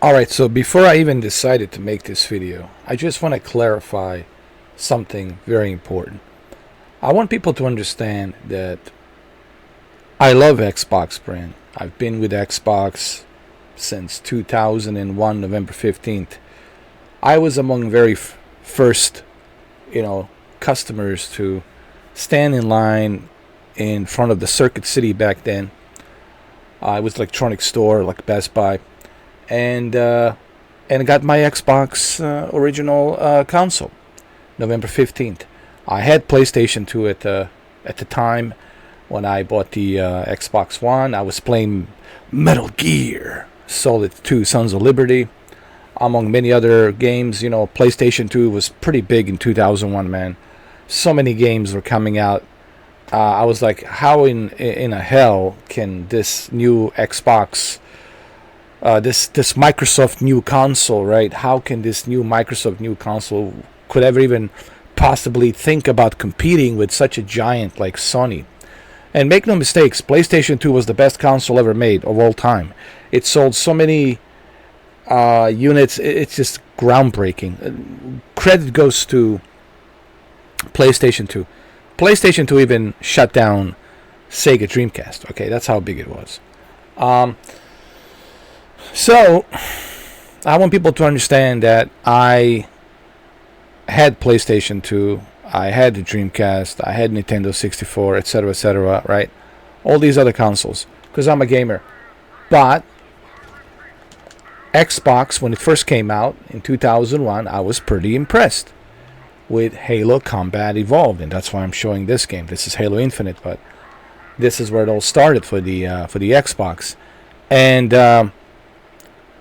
Alright, so before I even decided to make this video, I just want to clarify something very important. I want people to understand that I love Xbox brand. I've been with Xbox since 2001, November 15th. I was among very first, customers to stand in line in front of the Circuit City back then. It was an electronic store like Best Buy. And got my Xbox original console, November 15th. I had PlayStation 2 at the time when I bought the Xbox One. I was playing Metal Gear Solid 2, Sons of Liberty, among many other games. PlayStation 2 was pretty big in 2001, man. So many games were coming out. I was like, how in a hell can this new Xbox... this Microsoft new console, right? How can this new Microsoft new console could ever even possibly think about competing with such a giant like Sony? And make no mistakes, PlayStation 2 was the best console ever made of all time. It sold so many units. It's just groundbreaking. Credit goes to PlayStation 2. PlayStation 2 even shut down Sega Dreamcast. Okay, that's how big it was. So, I want people to understand that I had PlayStation 2, I had the Dreamcast, I had Nintendo 64, etc., right? All these other consoles, because I'm a gamer. But, Xbox, when it first came out in 2001, I was pretty impressed with Halo Combat Evolved, and that's why I'm showing this game. This is Halo Infinite, but this is where it all started for the Xbox. And,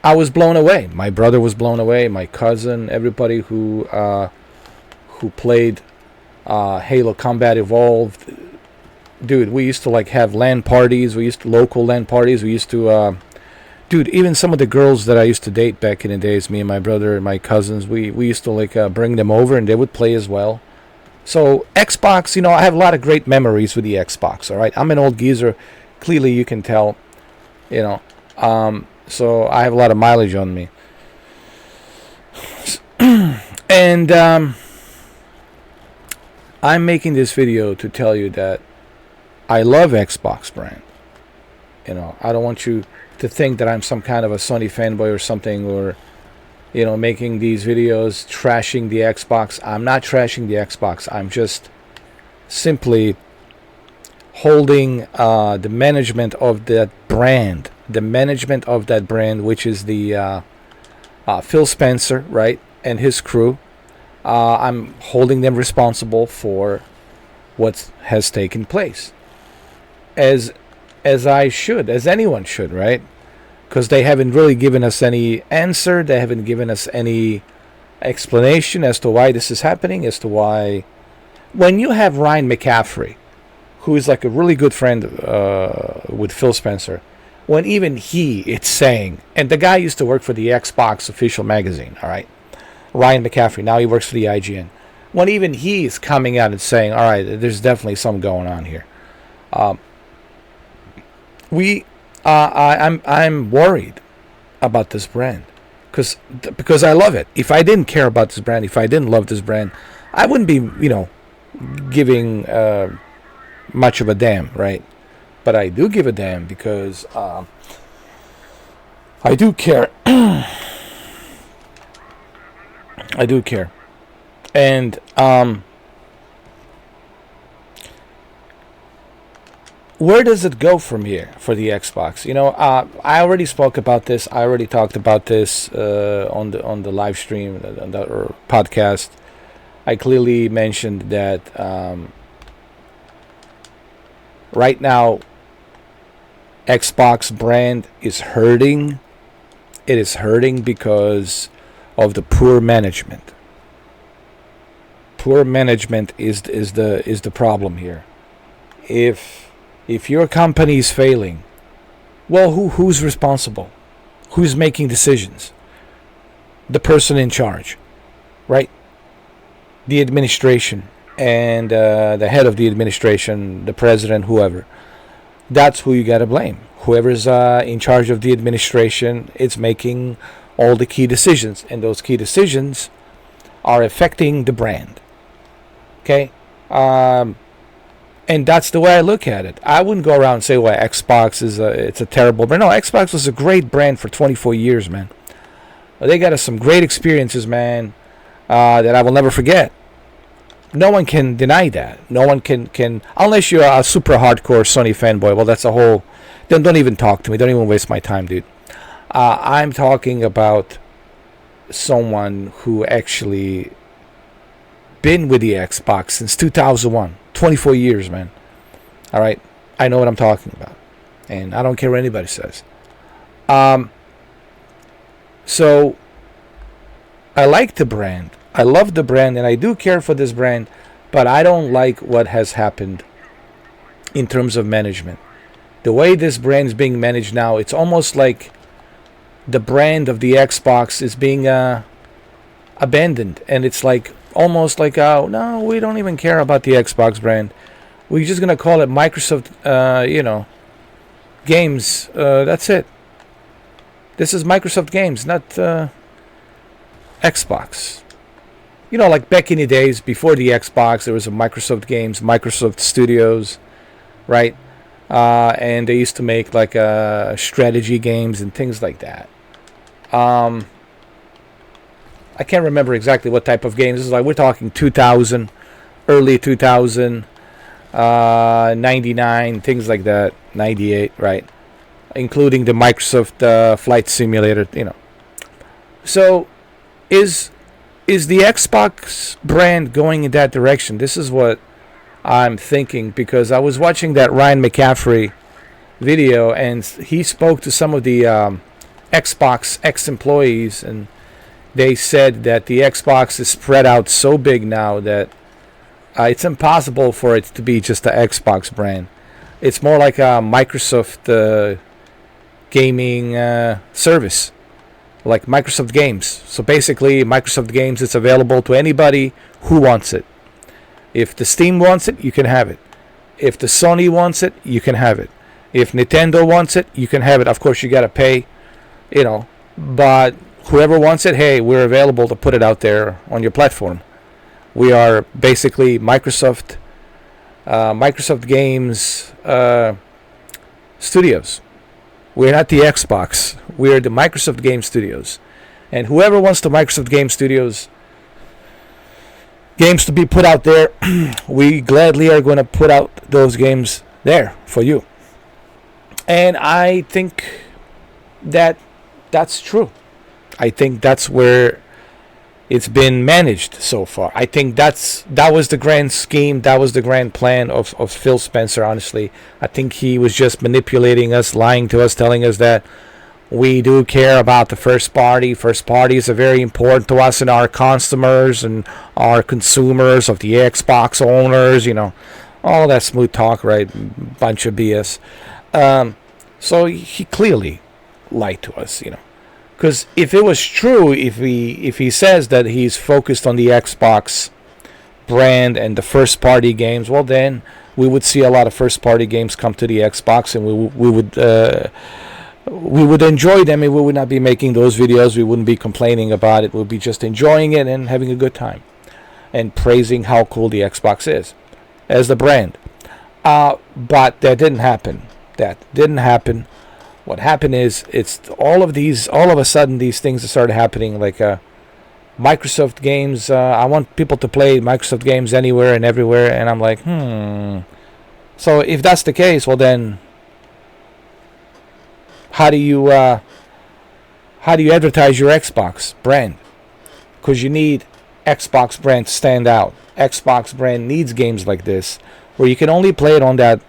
I was blown away. My brother was blown away. My cousin, everybody who played Halo Combat Evolved. Dude, we used to have LAN parties. Local LAN parties. We used to, even some of the girls that I used to date back in the days, me and my brother and my cousins, we used to bring them over and they would play as well. So Xbox, I have a lot of great memories with the Xbox. All right, I'm an old geezer. Clearly, you can tell. So I have a lot of mileage on me. And I'm making this video to tell you that I love Xbox brand. I don't want you to think that I'm some kind of a Sony fanboy or something, or making these videos trashing the Xbox. I'm not trashing the Xbox. I'm just simply holding the management of that brand. The management of that brand, which is the Phil Spencer, right, and his crew. I'm holding them responsible for what has taken place, as I should, as anyone should, right? Because they haven't really given us any answer. They haven't given us any explanation as to why this is happening, as to why. When you have Ryan McCaffrey, who is like a really good friend with Phil Spencer, when even it's saying, and the guy used to work for the Xbox official magazine, all right, Ryan McCaffrey, now he works for the IGN. When even he is coming out and saying, all right, there's definitely something going on here. I'm worried about this brand because I love it. If I didn't care about this brand, if I didn't love this brand, I wouldn't be, giving much of a damn, right? But I do give a damn because I do care. I do care. And where does it go from here for the Xbox? I already spoke about this. I already talked about this on the live stream, on the podcast. I clearly mentioned that right now, Xbox brand is hurting. It is hurting because of the poor management. Poor management is the problem here. If your company is failing, well, who's responsible? Who's making decisions? The person in charge, right? The administration and the head of the administration, the president, whoever. That's who you got to blame. Whoever's in charge of the administration is making all the key decisions, and those key decisions are affecting the brand. Okay, and that's the way I look at it. I wouldn't go around and say, "Well, Xbox is it's a terrible brand." No, Xbox was a great brand for 24 years, man. They got us some great experiences, man, that I will never forget. No one can deny that. No one can unless you're a super hardcore Sony fanboy. Well, that's a whole. Then don't even talk to me. Don't even waste my time, dude. I'm talking about someone who actually been with the Xbox since 2001. 24 years, man. All right, I know what I'm talking about, and I don't care what anybody says. So I like the brand. I love the brand, and I do care for this brand, but I don't like what has happened in terms of management. The way this brand is being managed now, it's almost like the brand of the Xbox is being abandoned, and it's like almost like, oh no, we don't even care about the Xbox brand. We're just gonna call it Microsoft, Games. That's it. This is Microsoft Games, not Xbox. You know, like back in the days before the Xbox, there was a Microsoft Games, Microsoft Studios, right? And they used to make like strategy games and things like that. I can't remember exactly what type of games. This is like we're talking 2000, early 2000, 99, things like that, 98, right? Including the Microsoft Flight Simulator, you know. So, is the Xbox brand going in that direction? This is what I'm thinking, because I was watching that Ryan McCaffrey video, and he spoke to some of the Xbox ex-employees, and they said that the Xbox is spread out so big now that it's impossible for it to be just the Xbox brand. It's more like a Microsoft gaming service, like Microsoft Games. So basically, Microsoft Games is available to anybody who wants it. If the Steam wants it, you can have it. If the Sony wants it, you can have it. If Nintendo wants it, you can have it. Of course, you got to pay, you know, but whoever wants it, hey, we're available to put it out there on your platform. We are basically Microsoft Games Studios. We're not the Xbox. We're the Microsoft Game Studios. And whoever wants the Microsoft Game Studios games to be put out there, we gladly are going to put out those games there for you. And I think that that's true. I think that's where it's been managed so far. I think that was the grand scheme, that was the grand plan of Phil Spencer, honestly. I think he was just manipulating us, lying to us, telling us that we do care about the first party. First parties are very important to us and our customers and our consumers of the Xbox owners, you know, all that smooth talk, right? Bunch of BS. So he clearly lied to us, you know. Because if it was true, if he says that he's focused on the Xbox brand and the first party games, well then we would see a lot of first party games come to the Xbox, and we would enjoy them, and we would not be making those videos. We wouldn't be complaining about it. We'd be just enjoying it and having a good time and praising how cool the Xbox is as the brand. But that didn't happen. What happened is it's all of a sudden these things started happening, like Microsoft games. I want people to play Microsoft games anywhere and everywhere, and I'm like, So if that's the case, well then, how do you advertise your Xbox brand? Because you need Xbox brand to stand out. Xbox brand needs games like this, where you can only play it on that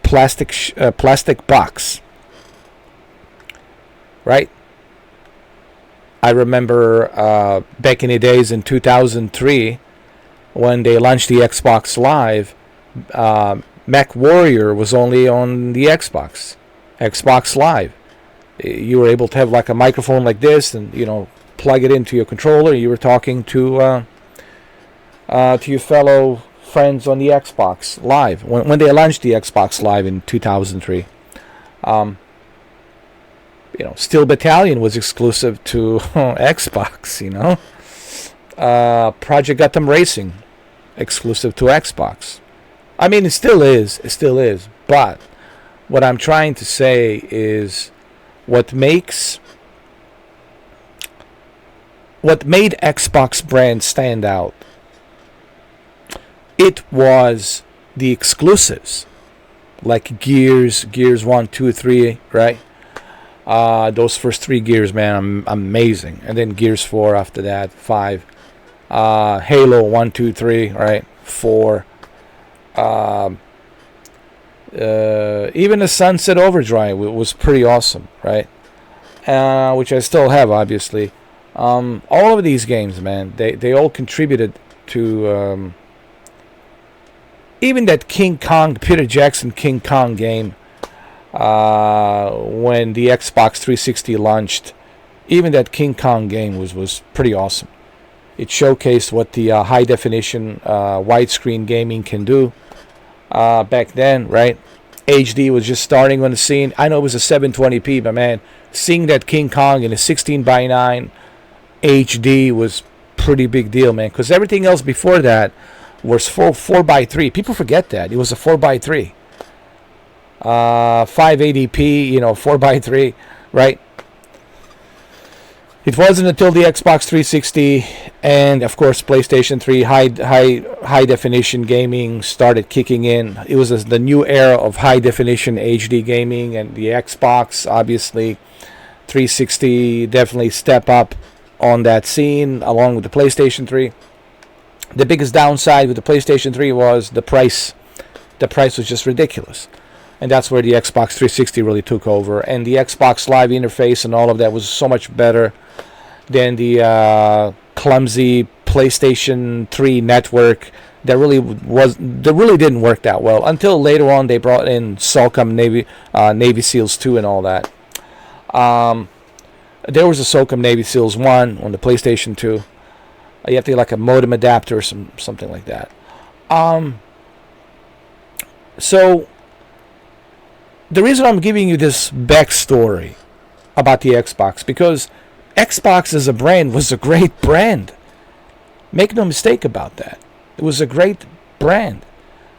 plastic box. Right? I remember back in the days in 2003 when they launched the Xbox Live, Mac Warrior was only on the Xbox Live. You were able to have like a microphone like this, and you know, plug it into your controller. You were talking to your fellow friends on the Xbox Live when they launched the Xbox Live in 2003. Steel Battalion was exclusive to Xbox. Project Gotham Racing, exclusive to Xbox. I mean, it still is. It still is. But what I'm trying to say is what made Xbox brand stand out, it was the exclusives, like Gears 1, 2, 3, right? Those first 3 Gears, man, amazing. And then Gears 4 after that, 5. Halo 1, 2, 3, right? 4. Even the Sunset Overdrive was pretty awesome, right? Which I still have, obviously. All of these games, man, they all contributed to even that King Kong, Peter Jackson King Kong game, when the Xbox 360 launched. Even that King Kong game was pretty awesome. It showcased what the high definition widescreen gaming can do back then, right? HD was just starting on the scene. I know it was a 720p, but man, seeing that King Kong in a 16:9 HD was pretty big deal, man. Because everything else before that was 4:3. People forget that it was a 4:3. 580p, 4:3, right? It wasn't until the Xbox 360 and, of course, PlayStation 3 high definition gaming started kicking in. It was the new era of high definition HD gaming, and the Xbox, obviously, 360 definitely step up on that scene along with the PlayStation 3. The biggest downside with the PlayStation 3 was the price. The price was just ridiculous. And that's where the Xbox 360 really took over. And the Xbox Live interface and all of that was so much better than the clumsy PlayStation 3 network that really didn't work that well until later on they brought in SOCOM Navy SEALs 2 and all that. There was a SOCOM Navy SEALs 1 on the PlayStation 2. You have to get like a modem adapter or something like that. So the reason I'm giving you this backstory about the Xbox, because Xbox as a brand was a great brand. Make no mistake about that. It was a great brand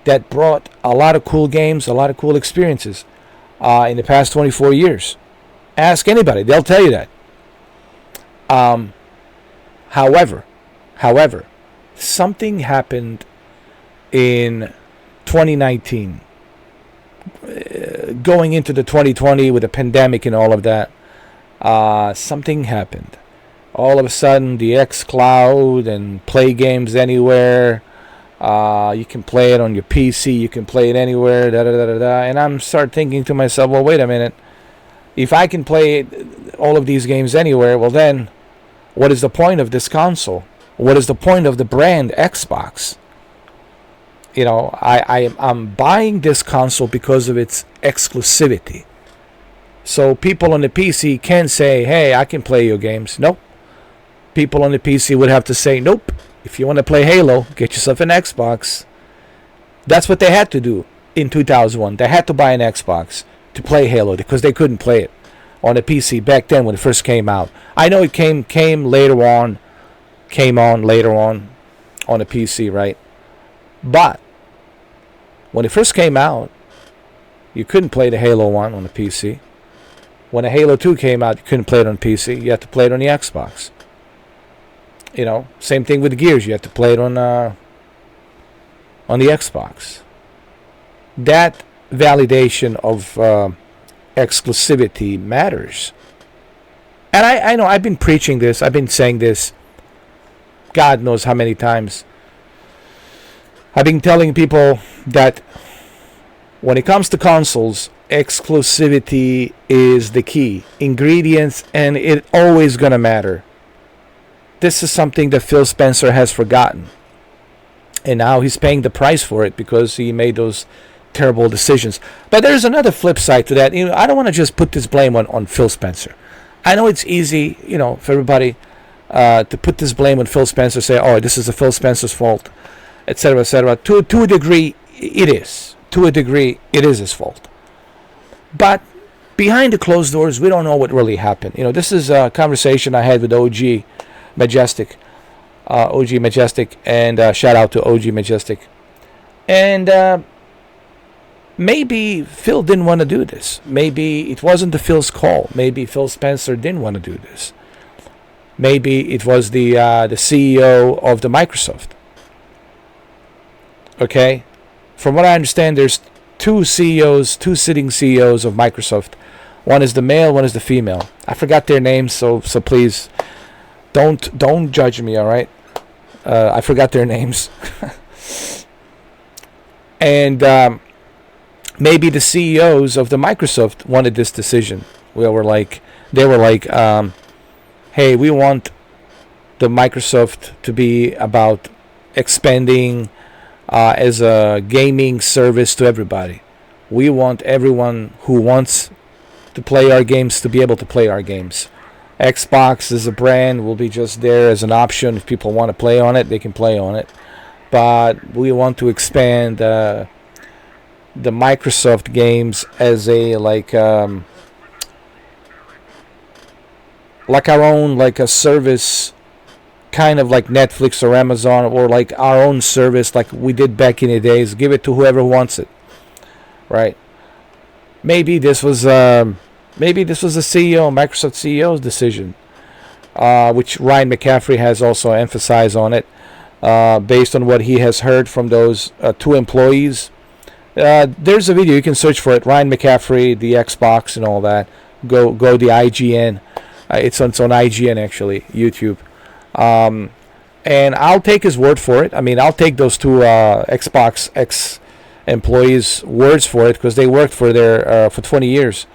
that brought a lot of cool games, a lot of cool experiences in the past 24 years. Ask anybody, they'll tell you that. However, something happened in 2019, going into the 2020 with the pandemic and all of that. Something happened. All of a sudden, the xCloud and play games anywhere. You can play it on your PC. You can play it anywhere. And I'm start thinking to myself, well, wait a minute. If I can play all of these games anywhere, well then, what is the point of this console? What is the point of the brand Xbox? I'm buying this console because of its exclusivity. So people on the PC can say, hey, I can play your games. Nope. People on the PC would have to say, nope. If you want to play Halo, get yourself an Xbox. That's what they had to do in 2001. They had to buy an Xbox to play Halo because they couldn't play it on the PC back then when it first came out. I know it came on later on the PC, right? But when it first came out, you couldn't play the Halo 1 on the PC. When the Halo 2 came out, you couldn't play it on PC. You had to play it on the Xbox. Same thing with the Gears. You had to play it on the Xbox. That validation of exclusivity matters. And I know I've been preaching this. I've been saying this God knows how many times. I've been telling people that when it comes to consoles, exclusivity is the key ingredients, and it always gonna matter. This is something that Phil Spencer has forgotten, and now he's paying the price for it because he made those terrible decisions. But there's another flip side to that. I don't want to just put this blame on Phil Spencer. I know it's easy, for everybody to put this blame on Phil Spencer, say, oh, this is a Phil Spencer's fault, etc., etc. To a degree, it is. To a degree, it is his fault. But behind the closed doors, we don't know what really happened. This is a conversation I had with OG Majestic. And shout out to OG Majestic. And maybe Phil didn't want to do this. Maybe it wasn't the Phil's call. Maybe Phil Spencer didn't want to do this. Maybe it was the CEO of the Microsoft. Okay? From what I understand, there's two sitting CEOs of Microsoft. One is the male, one is the female. I forgot their names, so please don't judge me, all right? I forgot their names. And maybe the CEOs of the Microsoft wanted this decision. They were like, hey, we want the Microsoft to be about expanding as a gaming service to everybody. We want everyone who wants to play our games to be able to play our games. Xbox as a brand will be just there as an option. If people want to play on it, they can play on it. But we want to expand the Microsoft games as a like our own, like a service, kind of like Netflix or Amazon, or like our own service, like we did back in the days. Give it to whoever wants it, right? Maybe this was the CEO, Microsoft CEO's decision, which Ryan McCaffrey has also emphasized on it, based on what he has heard from those two employees. There's a video, you can search for it, Ryan McCaffrey, the Xbox and all that. Go the IGN. It's on IGN actually, YouTube. And I'll take his word for it. I mean, I'll take those two Xbox employees' words for it, because they worked for for 20 years.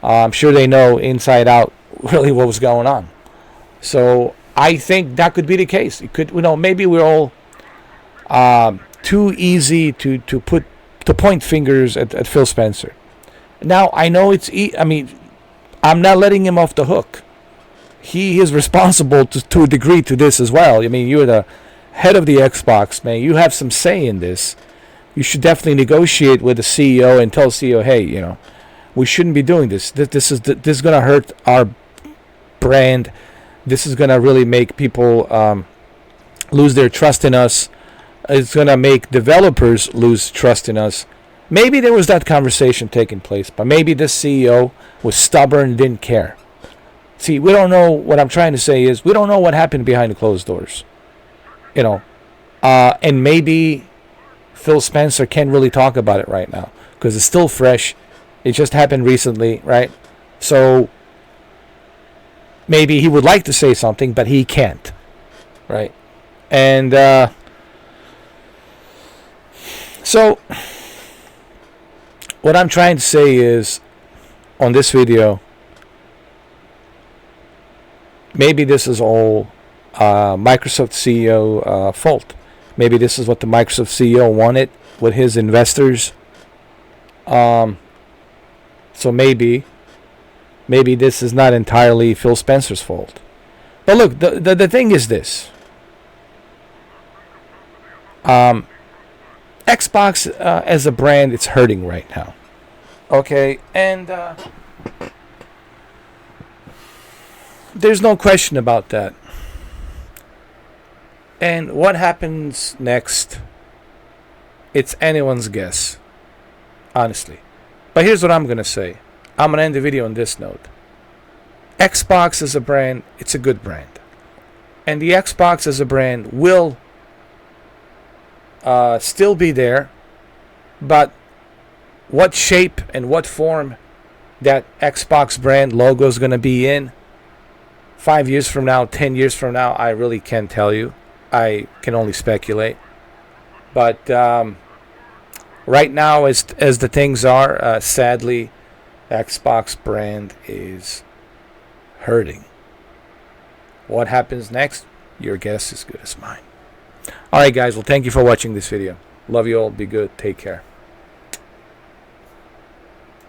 I'm sure they know inside out really what was going on. So I think that could be the case. It could, maybe we're all too easy to point fingers at Phil Spencer. Now I know I'm not letting him off the hook. He is responsible to a degree to this as well. I mean, you're the head of the Xbox, man. You have some say in this. You should definitely negotiate with the CEO and tell the CEO, hey, we shouldn't be doing this. This is going to hurt our brand. This is going to really make people lose their trust in us. It's going to make developers lose trust in us. Maybe there was that conversation taking place, but maybe this CEO was stubborn and didn't care. See, we don't know. What I'm trying to say is we don't know what happened behind the closed doors. And maybe Phil Spencer can't really talk about it right now because it's still fresh. It just happened recently, right? So maybe he would like to say something, but he can't, right? And so what I'm trying to say is, on this video, maybe this is all Microsoft CEO fault. Maybe this is what the Microsoft CEO wanted with his investors. So maybe this is not entirely Phil Spencer's fault. But look, the thing is this. Xbox as a brand, it's hurting right now. Okay, and there's no question about that. And what happens next, it's anyone's guess, honestly. But here's what I'm going to say. I'm going to end the video on this note. Xbox as a brand, it's a good brand. And the Xbox as a brand will still be there. But what shape and what form that Xbox brand logo is going to be in 5 years from now, 10 years from now, I really can't tell you. I can only speculate. But right now, as the things are, sadly, Xbox brand is hurting. What happens next? Your guess is as good as mine. All right, guys. Well, thank you for watching this video. Love you all. Be good. Take care.